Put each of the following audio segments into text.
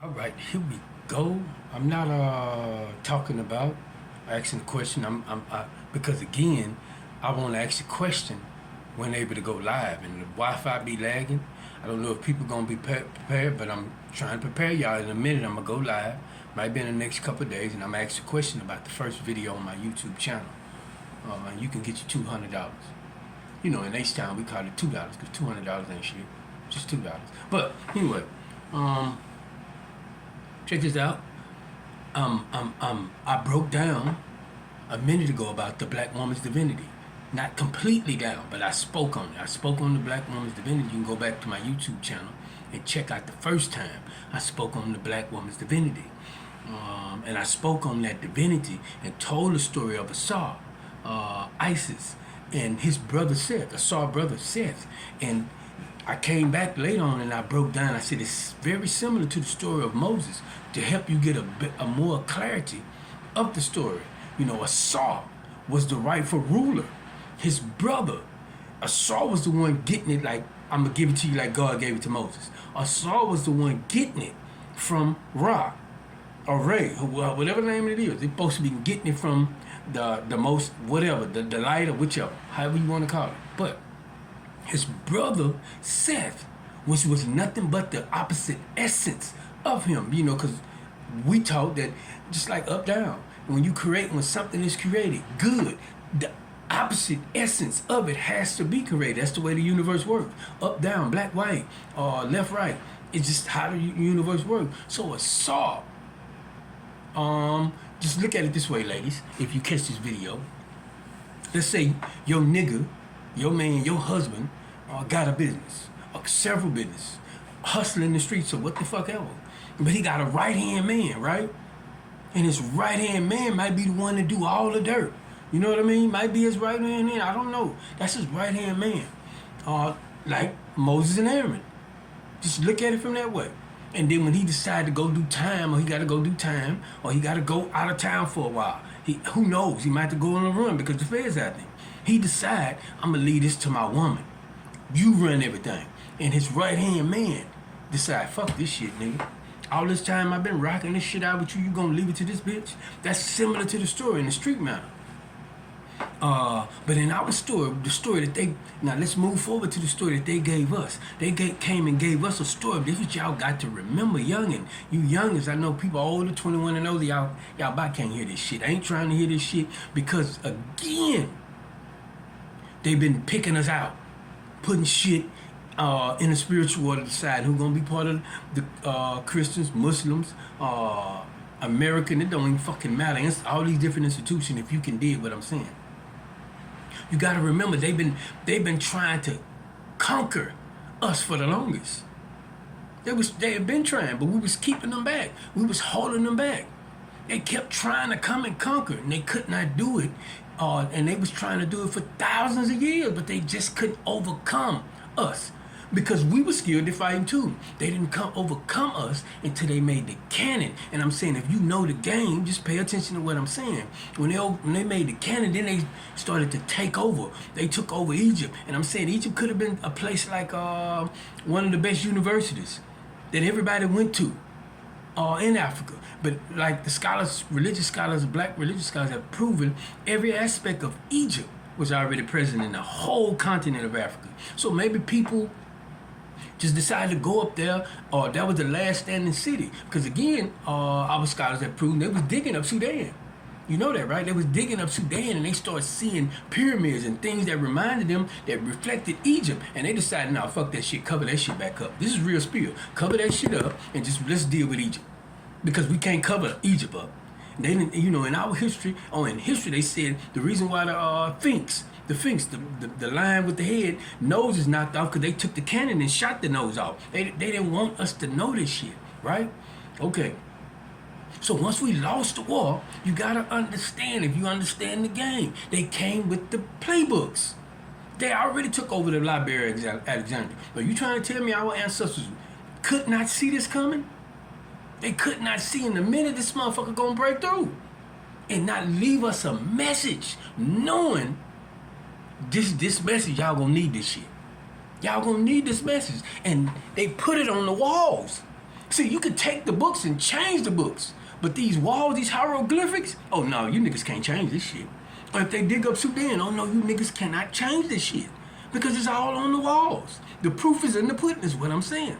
All right, here we go. I'm not talking about asking a question. Because again, I want to ask a question when able to go live, and the Wi-Fi be lagging. I don't know if people gonna be prepared, but I'm trying to prepare y'all. In a minute, I'm gonna go live. Might be in the next couple of days, and I'm gonna ask a question about the first video on my YouTube channel. And you can get you $200. You know, in H-Town we call it $2 because $200 ain't shit, just $2. But anyway, check this out. I broke down a minute ago about the black woman's divinity. Not completely down, but I spoke on it. I spoke on the black woman's divinity. You can go back to my YouTube channel and check out the first time I spoke on the black woman's divinity. And I spoke on that divinity and told the story of Asar, Isis, and his brother Seth, Asar brother Seth. And I came back later on and I broke down. I said it's very similar to the story of Moses to help you get a more clarity of the story. You know, Asar was the rightful ruler. His brother, Asar was the one getting it like, I'm going to give it to you like God gave it to Moses. Asar was the one getting it from Ra, or Ray, whatever name it is. They're supposed to be getting it from the most, whatever, the light or whichever, however you want to call it. But his brother Seth, which was nothing but the opposite essence of him, you know, because we taught that just like up down, when something is created good, the opposite essence of it has to be created. That's the way the universe works. Up down, black white, left right. It's just how the universe works. So a saw. Just look at it this way, ladies. If you catch this video, let's say your nigga, your man, your husband got a business, several business, hustling the streets or what the fuck ever. But he got a right-hand man, right? And his right-hand man might be the one to do all the dirt. You know what I mean? Might be his right-hand man. I don't know. That's his right-hand man. Like Moses and Aaron. Just look at it from that way. And then when he decided to go do time, or he got to go do time, or he got to go out of town for a while, who knows? He might have to go on a run because the feds out there. He decide, I'm going to leave this to my woman. You run everything. And his right-hand man decide, fuck this shit, nigga. All this time I've been rocking this shit out with you, you gonna leave it to this bitch? That's similar to the story in the street matter. But in our story, the story that they, now let's move forward to the story that they gave us. They came and gave us a story. This is what y'all got to remember, youngin'. You youngins, I know people older, 21 and older, y'all about can't hear this shit. I ain't trying to hear this shit because, again, they've been picking us out, putting shit in the spiritual order, decide who's gonna be part of the Christians, Muslims, American. It don't even fucking matter. It's all these different institutions. If you can dig what I'm saying, you got to remember they've been trying to conquer us for the longest. They had been trying, but we was keeping them back. We was holding them back. They kept trying to come and conquer, and they could not do it. And they was trying to do it for thousands of years, but they just couldn't overcome us. Because we were skilled at fighting too. They didn't overcome us until they made the cannon. And I'm saying, if you know the game, just pay attention to what I'm saying. When they made the cannon, then they started to take over. They took over Egypt. And I'm saying Egypt could have been a place like one of the best universities that everybody went to in Africa. But like the scholars, black religious scholars have proven every aspect of Egypt was already present in the whole continent of Africa. So maybe people just decided to go up there, or that was the last standing city. Because again, our scholars have proven they was digging up Sudan. You know that, right? They was digging up Sudan and they started seeing pyramids and things that reminded them, that reflected Egypt. And they decided, nah, fuck that shit, cover that shit back up. This is real spill. Cover that shit up and just let's deal with Egypt. Because we can't cover Egypt up. They didn't, you know, in our history, they said the reason why the Sphinx, the lion with the head, nose is knocked off because they took the cannon and shot the nose off. They didn't want us to know this shit, right? Okay. So once we lost the war, you gotta understand, if you understand the game, they came with the playbooks. They already took over the Library of Alexandria. Are you trying to tell me our ancestors could not see this coming? They could not see in the minute this motherfucker gonna break through and not leave us a message, knowing this message, y'all gonna need this shit. Y'all gonna need this message. And they put it on the walls. See, you could take the books and change the books. But these walls, these hieroglyphics, oh no, you niggas can't change this shit. Or if they dig up Sudan, oh no, you niggas cannot change this shit. Because it's all on the walls. The proof is in the pudding, is what I'm saying.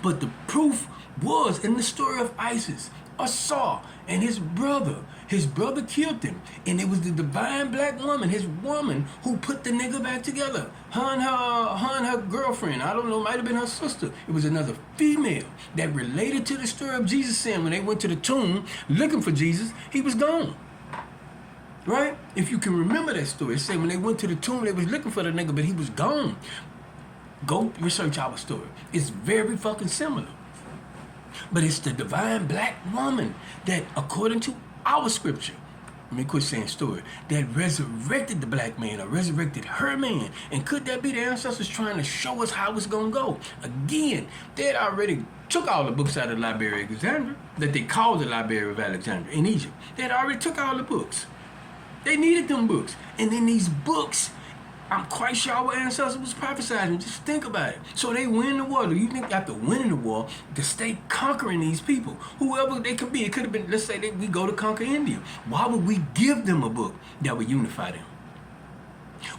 But the proof was in the story of ISIS. Saul and his brother. His brother killed him. And it was the divine black woman, his woman, who put the nigga back together. Her and her girlfriend, I don't know, might have been her sister. It was another female that related to the story of Jesus, saying when they went to the tomb looking for Jesus, he was gone. Right? If you can remember that story, it said when they went to the tomb, they was looking for the nigga, but he was gone. Go research our story. It's very fucking similar. But it's the divine black woman that, according to our scripture, let me quit saying story, that resurrected the black man or resurrected her man. And could that be the ancestors trying to show us how it's going to go? Again, they had already took all the books out of the Library of Alexandria, that they called the Library of Alexandria in Egypt. They had already took all the books. They needed them books. And in these books, I'm quite sure our ancestors was prophesying. Just think about it. So they win the war. Do you think after winning the war, to stay conquering these people, whoever they could be, it could have been, let's say we go to conquer India. Why would we give them a book that would unify them?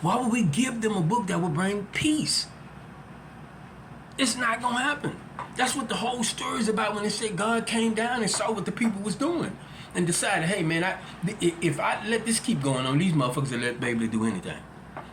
Why would we give them a book that would bring peace? It's not going to happen. That's what the whole story is about when they say God came down and saw what the people was doing and decided, hey man, if I let this keep going on, these motherfuckers will be able to do anything.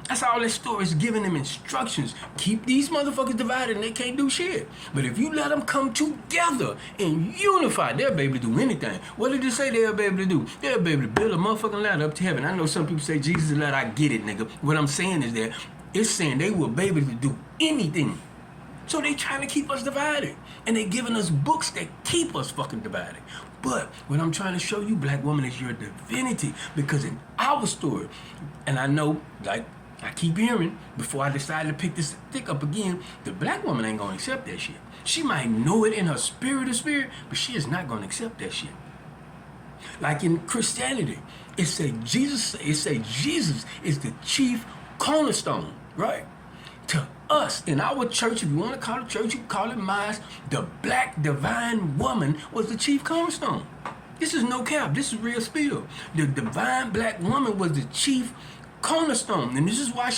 That's all that story is, giving them instructions. Keep these motherfuckers divided and they can't do shit. But if you let them come together and unify, they'll be able to do anything. What did it say they'll be able to do? They'll be able to build a motherfucking ladder up to heaven. I know some people say Jesus is a ladder. I get it, nigga. What I'm saying is that it's saying they will be able to do anything. So they trying to keep us divided. And they giving us books that keep us fucking divided. But what I'm trying to show you, black woman, is your divinity. Because in our story, and I know, like, I keep hearing, before I decided to pick this stick up again, the black woman ain't gonna accept that shit. She might know it in her spirit, but she is not gonna accept that shit. Like in Christianity, it say Jesus is the chief cornerstone, right? To us, in our church, if you want to call it church, you can call it mosque, the black divine woman was the chief cornerstone. This is no cap, this is real spill. The divine black woman was the chief cornerstone, and this is why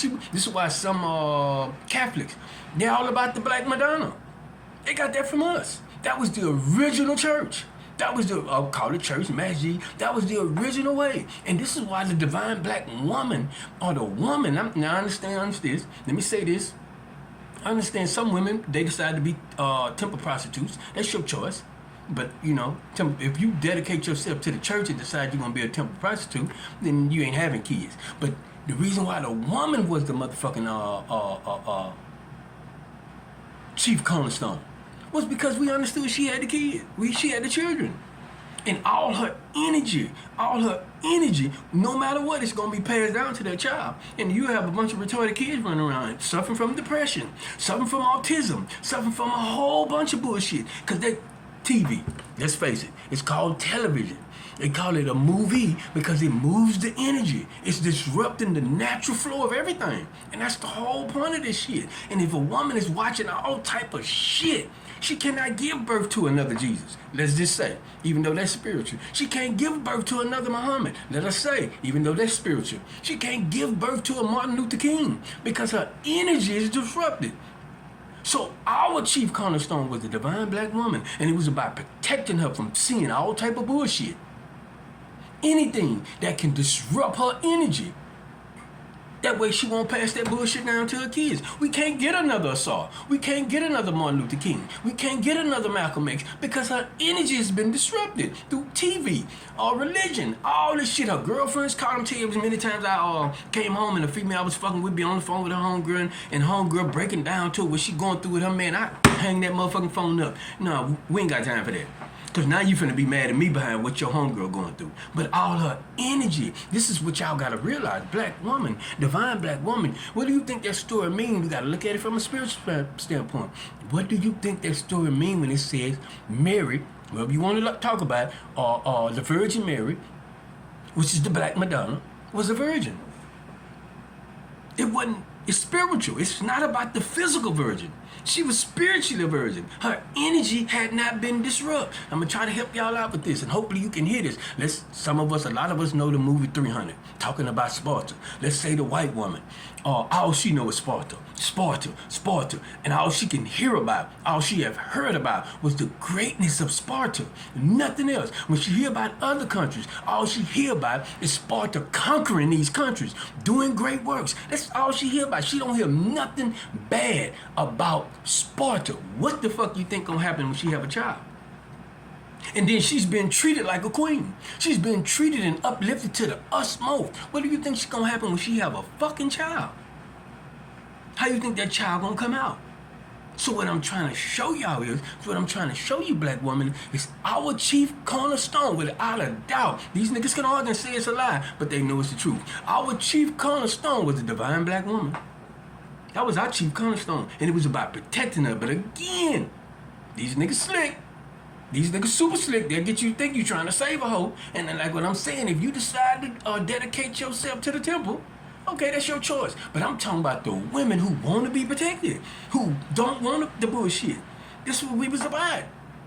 some Catholics, they're all about the Black Madonna. They got that from us. That was the original church. That was the call it church, masjid. That was the original way, and this is why the divine black woman, or the woman. Now I understand this. Let me say this. I understand some women, they decide to be temple prostitutes. That's your choice. But, you know, if you dedicate yourself to the church and decide you're going to be a temple prostitute, then you ain't having kids. But the reason why the woman was the motherfucking chief cornerstone was because we understood she had the kids. She had the children. And all her energy, no matter what, it's going to be passed down to that child. And you have a bunch of retarded kids running around suffering from depression, suffering from autism, suffering from a whole bunch of bullshit. Because they TV, let's face it, it's called television. They call it a movie because it moves the energy. It's disrupting the natural flow of everything. And that's the whole point of this shit. And if a woman is watching all type of shit, she cannot give birth to another Jesus. Let's just say, even though that's spiritual. She can't give birth to another Muhammad. Let us say, even though that's spiritual. She can't give birth to a Martin Luther King because her energy is disrupted. So our chief cornerstone was the divine black woman, and it was about protecting her from seeing all type of bullshit. Anything that can disrupt her energy. That way she won't pass that bullshit down to her kids. We can't get another Assault. We can't get another Martin Luther King. We can't get another Malcolm X because her energy has been disrupted through TV, religion, all this shit. Her girlfriends called them tears. Many times I came home and the female I was fucking with be on the phone with her homegirl and homegirl breaking down to what she going through with her man. I hang that motherfucking phone up. No, we ain't got time for that. Because now you finna be mad at me behind what your homegirl going through. But all her energy, this is what y'all gotta realize. Black woman, divine black woman. What do you think that story mean? We gotta look at it from a spiritual standpoint. What do you think that story mean when it says Mary, whatever you want to talk about, or the Virgin Mary, which is the Black Madonna, was a virgin? It's spiritual. It's not about the physical virgin. She was spiritually a virgin. Her energy had not been disrupted. I'm going to try to help y'all out with this, and hopefully you can hear this. A lot of us know the movie 300, talking about Sparta. Let's say the white woman. All she knows is Sparta, Sparta, Sparta. And all she can hear about, all she have heard about was the greatness of Sparta. Nothing else. When she hear about other countries, all she hear about is Sparta conquering these countries, doing great works. That's all she hear about. She don't hear nothing bad about Sparta. What the fuck you think gonna happen when she have a child? And then she's been treated like a queen. She's been treated and uplifted to the utmost. What do you think she's gonna happen when she have a fucking child? How you think that child gonna come out? So what I'm trying to show y'all is, what I'm trying to show you, black woman, is our chief cornerstone, without a doubt. These niggas can argue and say it's a lie, but they know it's the truth. Our chief cornerstone was the divine black woman. That was our chief cornerstone, and it was about protecting her. But again, these niggas slick. These niggas super slick. They'll get you think you trying to save a hoe. And then like what I'm saying, if you decide to dedicate yourself to the temple, okay, that's your choice. But I'm talking about the women who want to be protected, who don't want the bullshit. This is what we was about.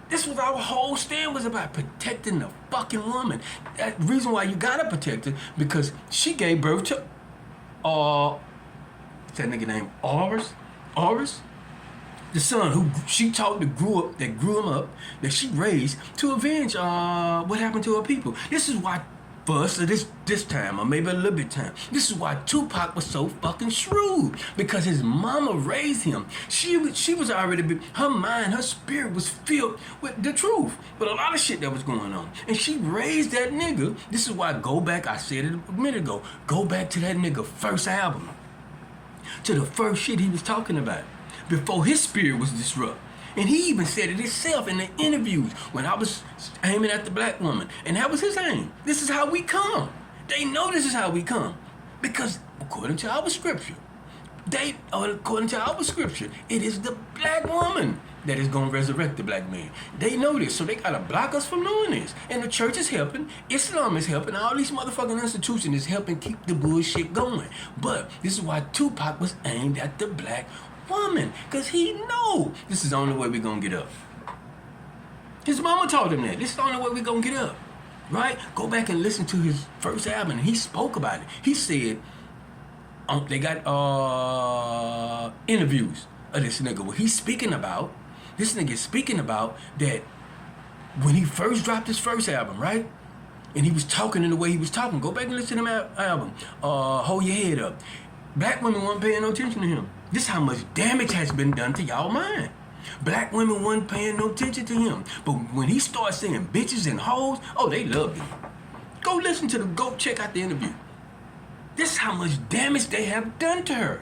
This was our whole stand was about, protecting the fucking woman. That reason why you gotta protect her, because she gave birth to, what's that nigga name? Horus? The son who she taught that grew him up, that she raised to avenge what happened to her people. This is why, for us, this time, or maybe a little bit time, this is why Tupac was so fucking shrewd, because his mama raised him. She was already, her mind, her spirit was filled with the truth, with a lot of shit that was going on. And she raised that nigga. This is why, I said it a minute ago, go back to that nigga first album, to the first shit he was talking about, before his spirit was disrupted. And he even said it himself in the interviews when I was aiming at the black woman. And that was his aim. This is how we come. They know this is how we come. Because according to our scripture, it is the black woman that is going to resurrect the black man. They know this, so they got to block us from knowing this. And the church is helping, Islam is helping, all these motherfucking institutions is helping keep the bullshit going. But this is why Tupac was aimed at the black woman, because he know this is the only way we're going to get up. His mama told him that. This is the only way we're going to get up. Right? Go back and listen to his first album, and he spoke about it. He said, they got interviews of this nigga where he's speaking about, this nigga is speaking about that when he first dropped his first album, right? And he was talking in the way he was talking. Go back and listen to that album. Hold Your Head Up. Black women weren't paying no attention to him. This is how much damage has been done to y'all mind. Black women weren't paying no attention to him. But when he started saying bitches and hoes, oh, they loved him. Go check out the interview. This is how much damage they have done to her.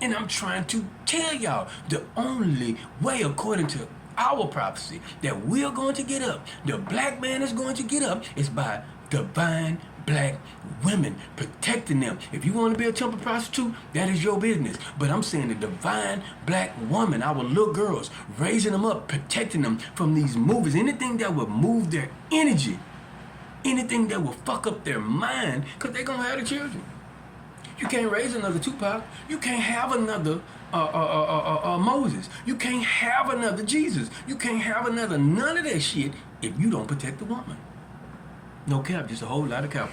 And I'm trying to tell y'all, the only way, according to our prophecy, that we're going to get up, the black man is going to get up, is by divine black women, protecting them. If you want to be a temple prostitute, that is your business. But I'm saying the divine black woman, our little girls, raising them up, protecting them from these movies, anything that would move their energy, anything that will fuck up their mind, because they're going to have the children. You can't raise another Tupac. You can't have another Moses. You can't have another Jesus. You can't have another none of that shit if you don't protect the woman. No cap, just a whole lot of cap.